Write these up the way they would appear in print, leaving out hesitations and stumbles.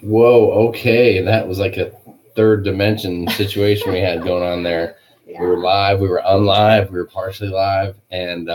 Whoa, okay. That was like a third dimension situation we had going on there. Yeah. We were live, we were unlive, we were partially live, and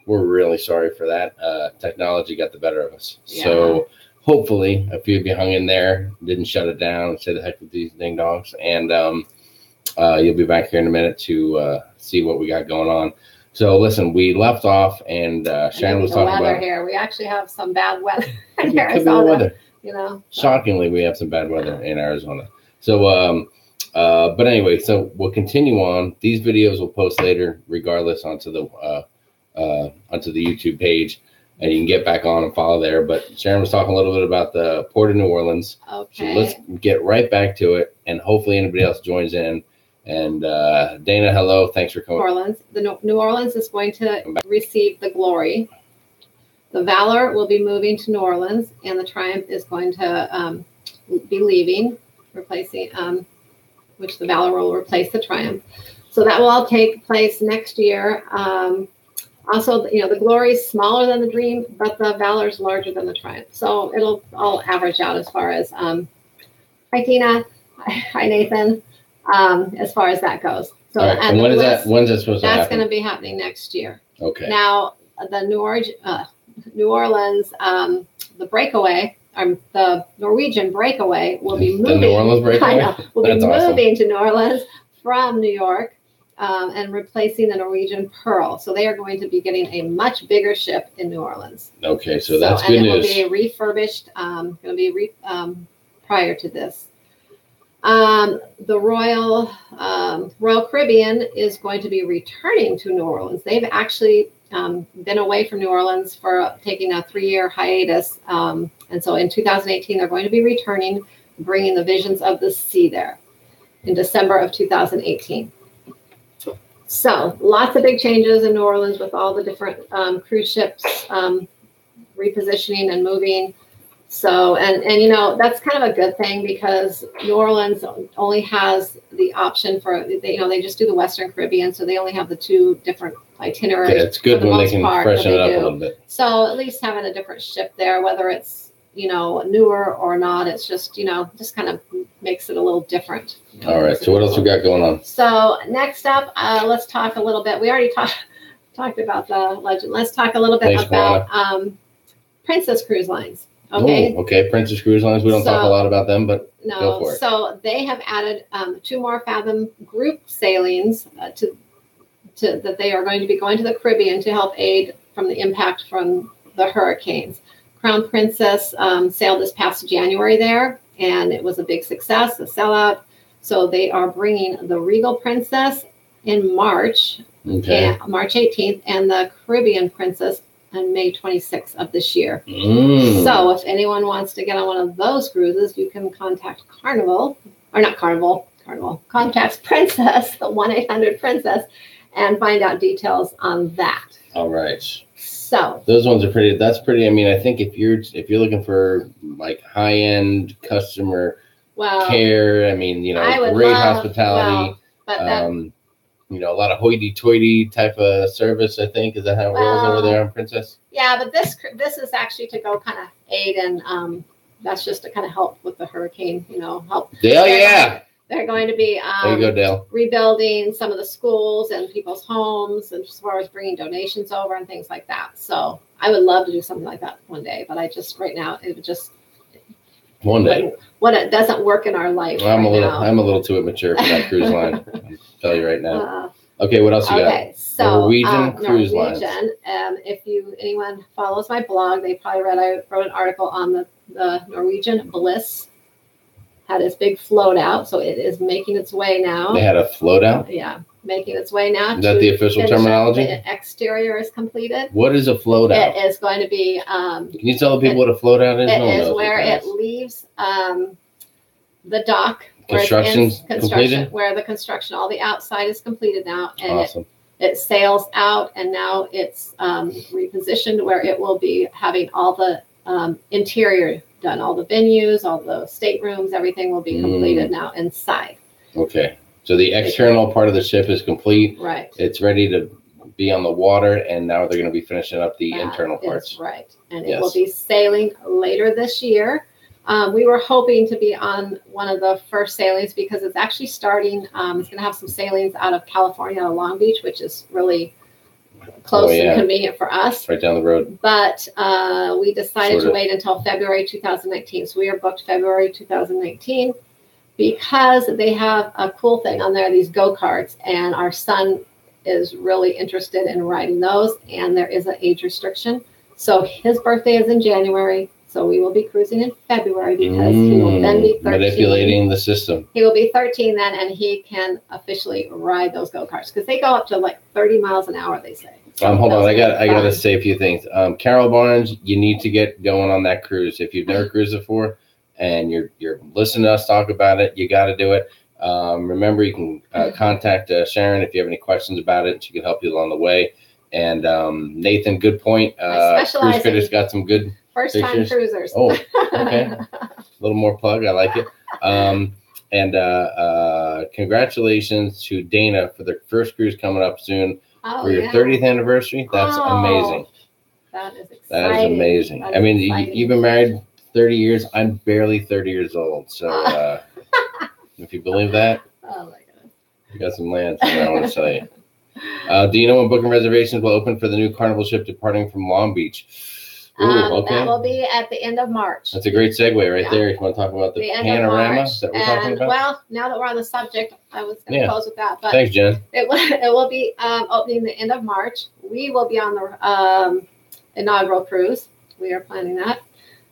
we're really sorry for that. Technology got the better of us. Yeah. So hopefully a few of you hung in there, didn't shut it down, say the heck with these ding dogs, and you'll be back here in a minute to see what we got going on. So listen, we left off, and Shannon was talking about here. We actually have some bad weather in Arizona. Weather. You know, shockingly, we have some bad weather in Arizona. So, but anyway, so we'll continue on. These videos will post later, regardless, onto the YouTube page, and you can get back on and follow there. But Sharon was talking a little bit about the Port of New Orleans. Okay. So let's get right back to it, and hopefully anybody else joins in. And Dana, hello, thanks for coming. New Orleans is going to receive the Glory. The Valor will be moving to New Orleans, and the Triumph is going to be leaving, replacing, which the Valor will replace the Triumph. So that will all take place next year. Also, you know, the Glory is smaller than the Dream, but the Valor is larger than the Triumph. So it'll all average out as far as, hi Tina, hi Nathan, as far as that goes. So, right. And when's that supposed to happen? That's going to be happening next year. Okay. Now, the New Orleans, the breakaway, the Norwegian breakaway will be moving. The New Orleans breakaway? Will be moving to New Orleans from New York and replacing the Norwegian Pearl. So they are going to be getting a much bigger ship in New Orleans. Okay, so that's good news. And it will be refurbished, going to be prior to this. The Royal Caribbean is going to be returning to New Orleans. They've actually been away from New Orleans for taking a 3-year hiatus. And so in 2018, they're going to be returning, bringing the Visions of the Sea there in December of 2018. So lots of big changes in New Orleans with all the different cruise ships repositioning and moving. So, and you know, that's kind of a good thing because New Orleans only has the option for, they just do the Western Caribbean. So they only have the 2 different itineraries. Yeah, it's good when they can freshen it up a little bit. So at least having a different ship there, whether it's, newer or not, it's just, just kind of makes it a little different. All right. So what else we got going on? So next up, let's talk a little bit. We already talked about the legend. Let's talk a little bit about Princess Cruise Lines. Okay. Ooh, okay. Princess Cruise Lines. We don't talk a lot about them, but go for it. So they have added 2 more Fathom group sailings that they are going to be going to the Caribbean to help aid from the impact from the hurricanes. Crown Princess sailed this past January there, and it was a big success, a sellout. So they are bringing the Regal Princess in March, March 18th, and the Caribbean Princess on May 26th of this year. So if anyone wants to get on one of those cruises, you can contact contact Princess, the 1-800-Princess, and find out details on that. All right. So those ones are pretty. That's pretty. I mean, I think if you're looking for like high end customer care, I mean, great hospitality. A lot of hoity-toity type of service, I think. Is that how it rolls over there on Princess? Yeah, but this is actually to go kind of aid and that's just to kind of help with the hurricane, help. Dale, they're going to be there you go, Dale. Rebuilding some of the schools and people's homes, and as far as bringing donations over and things like that. So I would love to do something like that one day, but right now it would just one day. What it doesn't work in our life. Well, I'm a little too immature for that cruise line. I'll tell you right now. Okay, what else you got? Okay, so Norwegian cruise lines. If anyone follows my blog, they probably I wrote an article on the Norwegian Bliss. Had its big float out, so it is making its way now. They had a float out? Yeah, making its way now. Is that the official terminology? The exterior is completed. What is a float out? It is going to be. Can you tell the people what a float out is? It is where it leaves the dock. Construction's completed? Where the construction, all the outside is completed now. And awesome. It sails out, and now it's repositioned where it will be having all the interior done, all the venues, all the staterooms, everything will be completed now inside. Okay. So the external part of the ship is complete. Right. It's ready to be on the water, and now they're going to be finishing up the internal parts. Right. And it will be sailing later this year. We were hoping to be on one of the first sailings because it's actually starting. It's going to have some sailings out of California, out of Long Beach, which is really close and convenient for us. Right down the road. But we decided to wait until February 2019. So we are booked February 2019 because they have a cool thing on there, these go-karts, and our son is really interested in riding those, and there is an age restriction. So his birthday is in January, so we will be cruising in February because he will then be 13. Manipulating the system. He will be 13 then, and he can officially ride those go-karts because they go up to like 30 miles an hour, they say. So hold on, I got to say a few things. Carol Barnes, you need to get going on that cruise. If you've never cruised before and you're listening to us talk about it, you got to do it. Remember, you can contact Sharon if you have any questions about it. She can help you along the way. And Nathan, good point. Cruise Critters got some good first-time cruisers. Oh, okay. A little more plug. I like it. And congratulations to Dana for their first cruise coming up soon for your 30th anniversary. That's amazing. That is exciting. That is amazing. I mean, you've been married 30 years. I'm barely 30 years old. So if you believe that, oh my goodness, you got some land. I want to tell you. Do you know when booking reservations will open for the new Carnival ship departing from Long Beach? Ooh, okay. That will be at the end of March. That's a great segue right there. You want to talk about the panorama that we're talking about? Well, now that we're on the subject, I was going to close with that. But thanks, Jen. It will be opening the end of March. We will be on the inaugural cruise. We are planning that.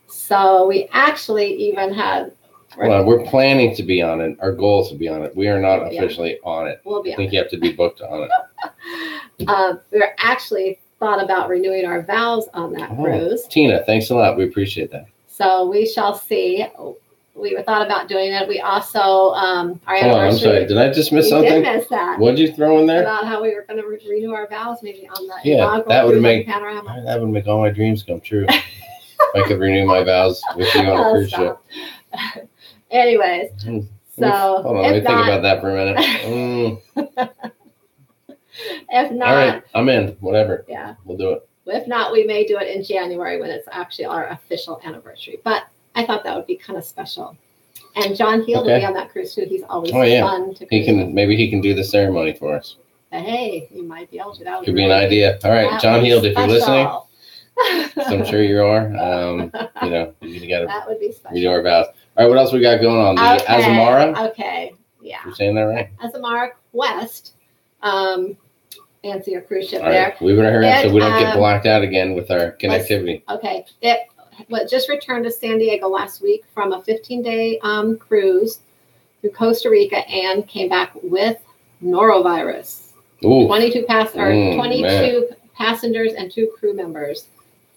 So we actually even had... Well, we're planning to be on it. Our goal is to be on it. We are not officially on it. We'll be on it. I think you have to be booked on it. We're actually thought about renewing our vows on that cruise. Tina, thanks a lot. We appreciate that. So we shall see. We thought about doing it. We also, our anniversary. Hold on, I'm sorry. Did I just miss something? We did miss that. What did you throw in there? About how we were going to renew our vows maybe on the that would make panorama. That would make all my dreams come true. If I could renew my vows with you on a cruise ship. Anyways, so hold on, let me think about that for a minute. If not, all right, I'm in. Whatever. Yeah, we'll do it. If not, we may do it in January when it's actually our official anniversary. But I thought that would be kind of special. And John Heald will be on that cruise too. He's always fun to cruise. Maybe he can do the ceremony for us. Hey, he might be able to. That could be an idea. All right, John Heald, if you're listening, I'm sure you are. You got to renew our vows. All right, what else we got going on? The Azamara? Okay, yeah. You're saying that right? Azamara Quest. Fancy a cruise ship there. Right. We better hurry up so we don't get blacked out again with our connectivity. Okay. It just returned to San Diego last week from a 15-day cruise through Costa Rica and came back with norovirus. Ooh. 22 passengers and 2 crew members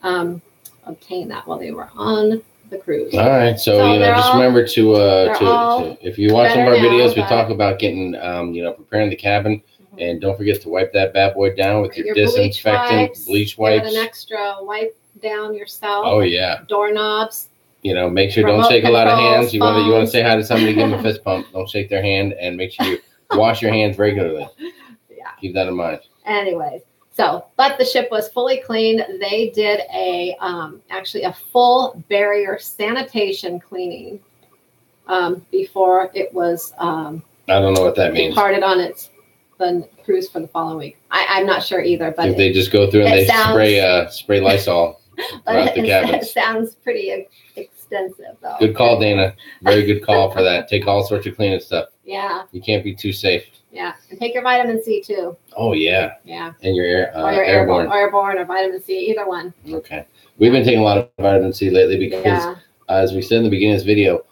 obtained that while they were on the cruise. All right, so just remember to if you watch some of our videos, we talk about getting preparing the cabin, and don't forget to wipe that bad boy down with your disinfectant, bleach wipes. Give it an extra wipe down yourself. Oh yeah. Doorknobs. Make sure don't shake a lot of hands. You want to say hi to somebody, give them a fist pump. Don't shake their hand, and make sure you wash your hands regularly. Yeah. Keep that in mind. Anyways. But the ship was fully cleaned. They did actually a full barrier sanitation cleaning before it was I don't know what that means. Departed on the cruise for the following week. I'm not sure either. But if they just go through and they spray Lysol throughout the cabins. It sounds pretty extensive, though. Good call, Dana. Very good call for that. Take all sorts of cleaning stuff. Yeah. You can't be too safe. Yeah, and take your vitamin C too. Oh yeah. Yeah. And your airborne or vitamin C, either one. Okay. We've been taking a lot of vitamin C lately because, as we said in the beginning of this video,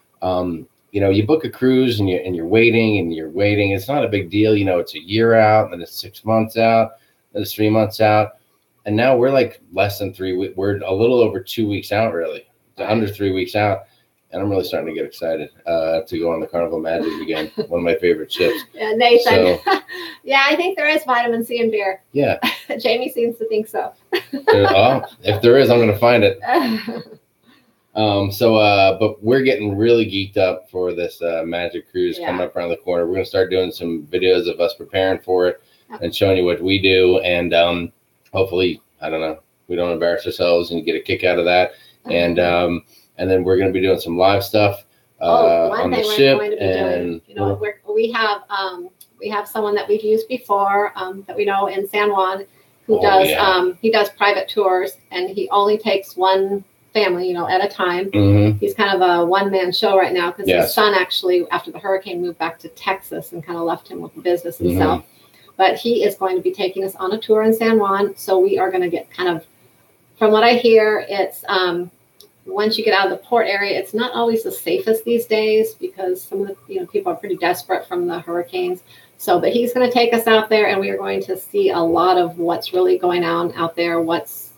you book a cruise and you're waiting. It's not a big deal. It's a year out, then it's 6 months out, then it's 3 months out, and now we're like less than 3 weeks. We're a little over 2 weeks out, really, under 3 weeks out. And I'm really starting to get excited to go on the Carnival Magic again. One of my favorite ships. Yeah, Nathan. So, yeah, I think there is vitamin C in beer. Yeah. Jamie seems to think so. If there is, I'm going to find it. But we're getting really geeked up for this Magic Cruise coming up around the corner. We're going to start doing some videos of us preparing for it and showing you what we do. And hopefully, I don't know, we don't embarrass ourselves and get a kick out of that. And and then we're going to be doing some live stuff on the ship. And you know, we have someone that we've used before that we know in San Juan who does he does private tours, and he only takes one family, you know, at a time. He's kind of a one-man show right now because his son actually, after the hurricane, moved back to Texas and kind of left him with the business himself. But he is going to be taking us on a tour in San Juan, so we are going to get kind of, from what I hear, it's once you get out of the port area, it's not always the safest these days because some of the people are pretty desperate from the hurricanes. So, but he's going to take us out there, and we are going to see a lot of what's really going on out there. What's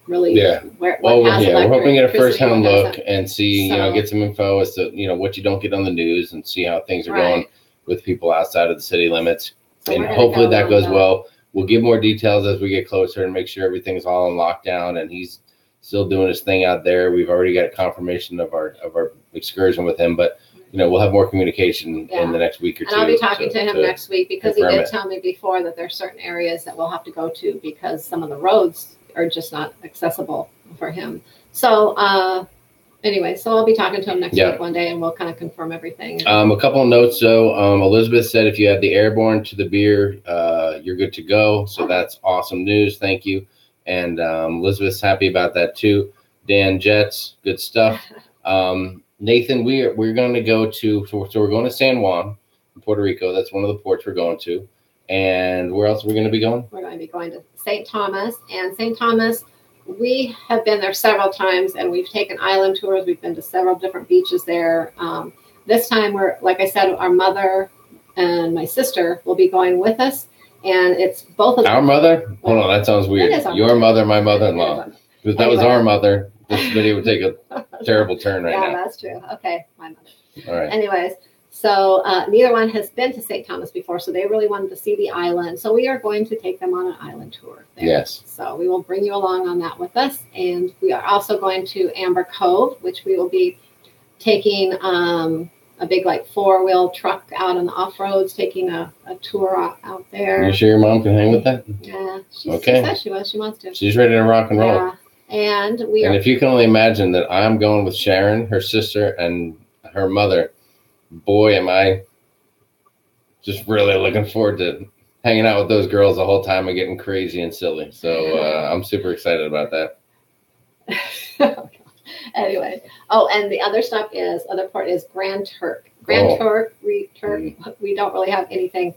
really we're hoping to get a first-hand look and see get some info as to what you don't get on the news and see how things are going with people outside of the city limits. So and hopefully that goes well. We'll give more details as we get closer and make sure everything's all in lockdown and he's still doing his thing out there. We've already got confirmation of our excursion with him, but we'll have more communication in the next week or two. And I'll be talking to him next week because he did tell me before that there are certain areas that we'll have to go to because some of the roads are just not accessible for him. So anyway, so I'll be talking to him next week one day and we'll kind of confirm everything. A couple of notes though. Elizabeth said if you have the airborne to the beer, you're good to go. So that's awesome news. Thank you. And Elizabeth's happy about that too. Dan Jets, good stuff. Nathan, we're going to go to, so we're going to San Juan in Puerto Rico. That's one of the ports we're going to. And where else are we going to be going? We're going to be going to St. Thomas. And St. Thomas, we have been there several times, and we've taken island tours. We've been to several different beaches there. This time, like I said, our mother and my sister will be going with us. And it's both of them. Our mother? Hold on, that sounds weird. Your mother, my mother-in-law. If that was our mother, this video would take a terrible turn right now. Yeah, that's true. Okay, my mother. All right. Anyways, so neither one has been to St. Thomas before, so they really wanted to see the island. So we are going to take them on an island tour there. Yes. So we will bring you along on that with us. And we are also going to Amber Cove, which we will be taking a big four-wheel truck out on the off-roads, taking a tour out there. You sure your mom can hang with that? Yeah. She said she wants to. She's ready to rock and roll. Yeah. And if you can only imagine that I'm going with Sharon, her sister, and her mother, boy, am I just really looking forward to hanging out with those girls the whole time and getting crazy and silly. So I'm super excited about that. Anyway, and the other port is Grand Turk. Turk, we don't really have anything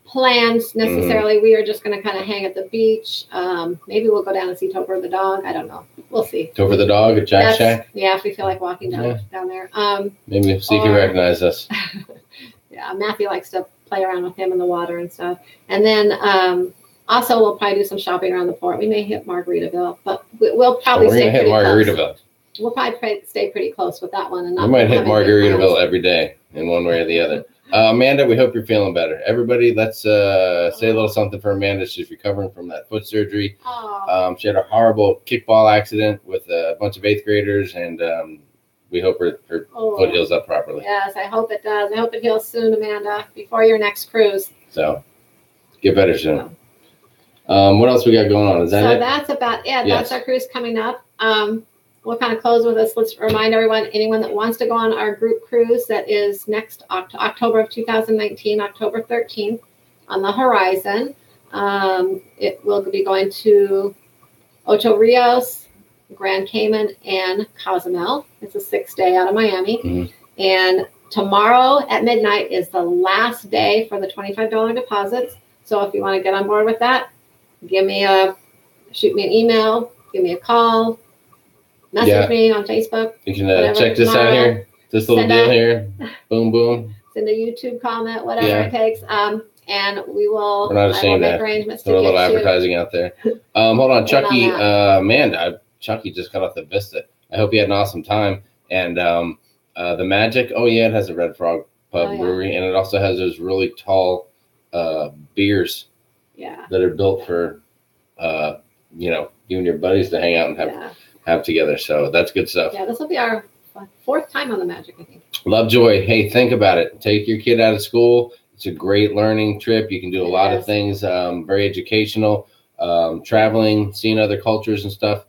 planned necessarily. We are just going to kind of hang at the beach. Maybe we'll go down and see Topher the dog. I don't know. We'll see. Topher the dog at Jack Shack? Yeah, if we feel like walking down there. Maybe see if he recognizes us. Yeah, Matthew likes to play around with him in the water and stuff. And then also we'll probably do some shopping around the port. We may hit Margaritaville, but we'll probably stay pretty Margaritaville. Close. We'll probably stay pretty close with that one. And we might hit Margaritaville every day in one way or the other. Amanda, we hope you're feeling better. Everybody, let's say a little something for Amanda. She's recovering from that foot surgery. She had a horrible kickball accident with a bunch of 8th graders, and we hope her foot heals up properly. Yes, I hope it does. I hope it heals soon, Amanda, before your next cruise. So, get better soon. What else we got going on? Is that it? So that's about it. Yes. That's our cruise coming up. We'll kind of close with this. Let's remind anyone that wants to go on our group cruise that is next October of 2019, October 13th on the horizon. It will be going to Ocho Rios, Grand Cayman, and Cozumel. It's a 6-day out of Miami. And tomorrow at midnight is the last day for the $25 deposits. So if you want to get on board with that, shoot me an email, give me a call. Message me on Facebook. You can check this out here. This little deal here. Boom, boom. Send a YouTube comment, whatever it takes. And we will. We're not ashamed of that. Throw a little advertising out there. Hold on, Chucky. Chucky just got off the Vista. I hope you had an awesome time. And the Magic. Oh yeah, it has a Red Frog Pub Brewery, and it also has those really tall beers. Yeah. That are built for you and your buddies to hang out and have together. So that's good stuff. Yeah, this will be our 4th time on the Magic, I think. Lovejoy. Hey, think about it. Take your kid out of school. It's a great learning trip. You can do a lot of things, very educational, traveling, seeing other cultures and stuff.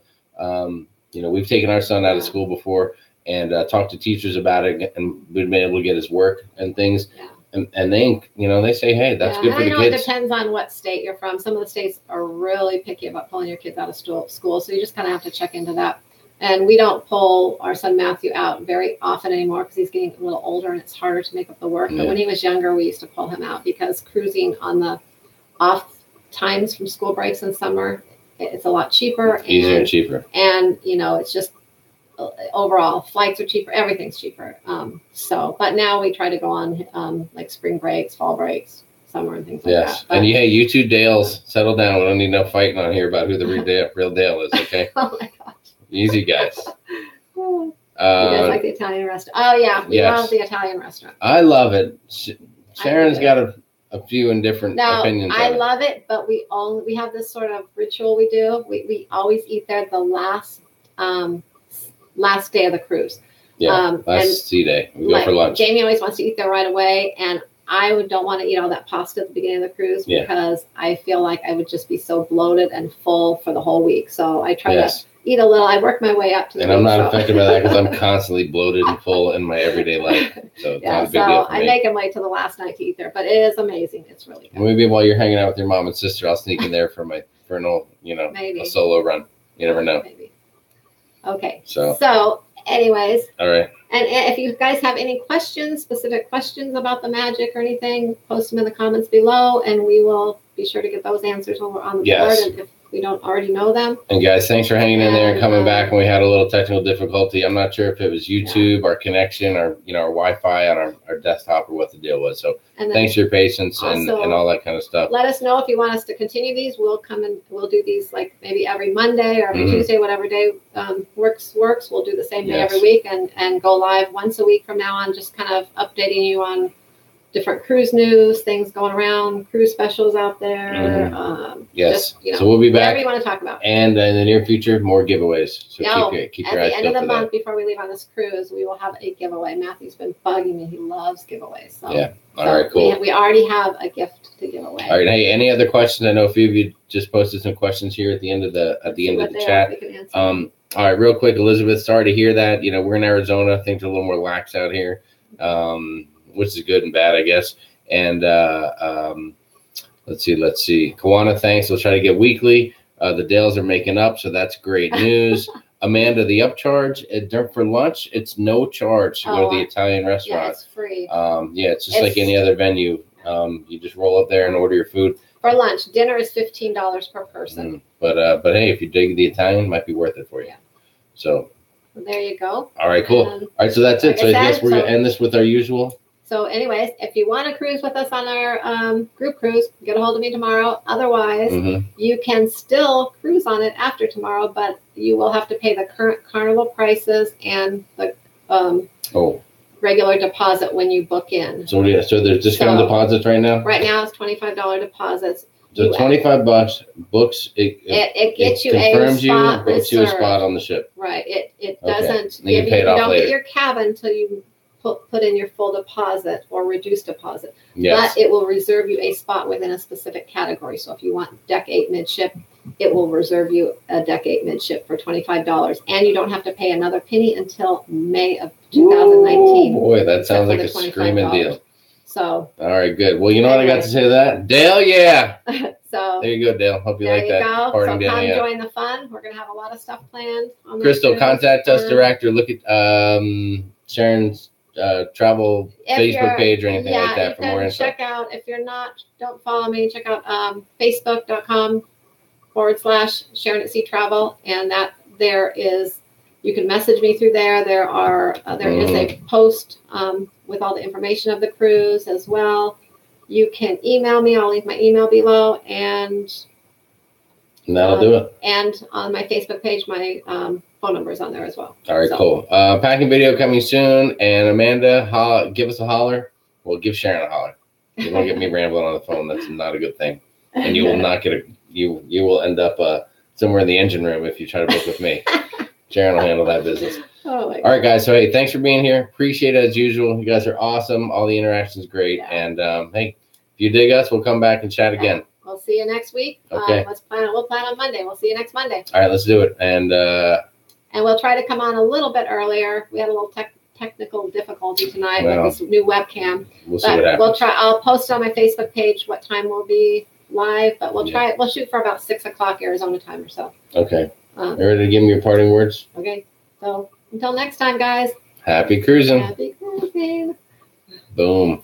we've taken our son out of school before and talked to teachers about it, and we've been able to get his work and things. Yeah. And they, they say, hey, that's good for the kids. I know it depends on what state you're from. Some of the states are really picky about pulling your kids out of school. So you just kind of have to check into that. And we don't pull our son Matthew out very often anymore because he's getting a little older and it's harder to make up the work. But when he was younger, we used to pull him out because cruising on the off times from school breaks in summer, it's a lot cheaper. Easier and cheaper. And, it's just overall flights are cheaper. Everything's cheaper. But now we try to go on like spring breaks, fall breaks, summer and things like that. Yes. And you two Dales, settle down. We don't need no fighting on here about who the real Dale is, okay? Oh my gosh. Easy, guys. You guys like the Italian restaurant? Oh yeah, we love the Italian restaurant. I love it. Sharon's got a few indifferent opinions. I love it, but we have this sort of ritual we do. We always eat there the last day of the cruise. Yeah, last sea day. We go for lunch. Jamie always wants to eat there right away, and I don't want to eat all that pasta at the beginning of the cruise because I feel like I would just be so bloated and full for the whole week. So I try to eat a little. I work my way up to the And I'm not affected by that because I'm constantly bloated and full in my everyday life. So it's not a big deal for me. I make them wait till the last night to eat there, but it is amazing. It's really good. Maybe while you're hanging out with your mom and sister, I'll sneak in there for an old, a solo run. You never know. Maybe. Okay. So anyways. All right. And if you guys have any specific questions about the magic or anything, post them in the comments below, and we will be sure to get those answers when we're on the board. And if we don't already know them. And guys, thanks for hanging in there and coming back when we had a little technical difficulty. I'm not sure if it was YouTube, our connection, or our Wi-Fi on our desktop, or what the deal was. So thanks for your patience and all that kind of stuff. Let us know if you want us to continue these. We'll come and we'll do these like maybe every Monday or every Tuesday, whatever day works. We'll do the same day every week and go live once a week from now on, just kind of updating you on different cruise news, things going around, cruise specials out there. Yes. So we'll be back. Whatever you want to talk about. And in the near future, more giveaways. So keep your eyes peeled for that. At the end of the month, before we leave on this cruise, we will have a giveaway. Matthew's been bugging me. He loves giveaways. So, all right, cool. We already have a gift to give away. All right. Hey, any other questions? I know a few of you just posted some questions here at the end of the chat. All right, real quick, Elizabeth, sorry to hear that. We're in Arizona. Things are a little more lax out here. Which is good and bad, I guess. And let's see. Kawana, thanks. We'll try to get weekly. The Dales are making up, so that's great news. Amanda, the upcharge for lunch, it's no charge to go to the Italian restaurant. Yeah, it's free. It's just like any other venue. You just roll up there and order your food. For lunch, dinner is $15 per person. But hey, if you dig the Italian, it might be worth it for you. Yeah. So there you go. All right, cool. All right, so that's it. So I guess we're gonna end this with our usual. So anyways, if you want to cruise with us on our group cruise, get a hold of me tomorrow. Otherwise, you can still cruise on it after tomorrow, but you will have to pay the current Carnival prices and the regular deposit when you book in. So there's discount deposits right now? Right now it's $25 deposits. So $25 books. It gets you confirms a spot. You, books you a spot on the ship. Right. It doesn't. You don't get your cabin until you put in your full deposit or reduced deposit. Yes. But it will reserve you a spot within a specific category. So if you want deck 8 midship, it will reserve you a deck 8 midship for $25. And you don't have to pay another penny until May of 2019. Ooh, boy, that sounds like a screaming deal. So. All right, good. Well, you know what I got to say to that? Dale, yeah. So. There you go, Dale. Hope you like that. So come join the fun. We're going to have a lot of stuff planned. Crystal, contact us direct or look at Sharon's travel Facebook page or anything like that for more info. Check out, if you're don't follow me, check out facebook.com/Sharon at Sea Travel, and you can message me through there. There is a post with all the information of the cruise as well. You can email me. I'll leave my email below, and that'll do it. And on my Facebook page, my phone number is on there as well. All right, cool. Packing video coming soon. And Amanda, give us a holler. Well, give Sharon a holler. You don't get me rambling on the phone. That's not a good thing. And you will not get you will end up somewhere in the engine room if you try to book with me. Sharon will handle that business. Oh my God. All right, guys. So, hey, thanks for being here. Appreciate it as usual. You guys are awesome. All the interaction's great. Yeah. And, hey, if you dig us, we'll come back and chat again. We'll see you next week. Okay. We'll plan on Monday. We'll see you next Monday. All right, let's do it. And And we'll try to come on a little bit earlier. We had a little technical difficulty tonight Well, with this new webcam. We'll see what happens. I'll post on my Facebook page what time we'll be live, but we'll try it. We'll shoot for about 6 o'clock Arizona time or so. Okay. You ready to give me your parting words? Okay. So until next time, guys. Happy cruising. Happy cruising. Boom.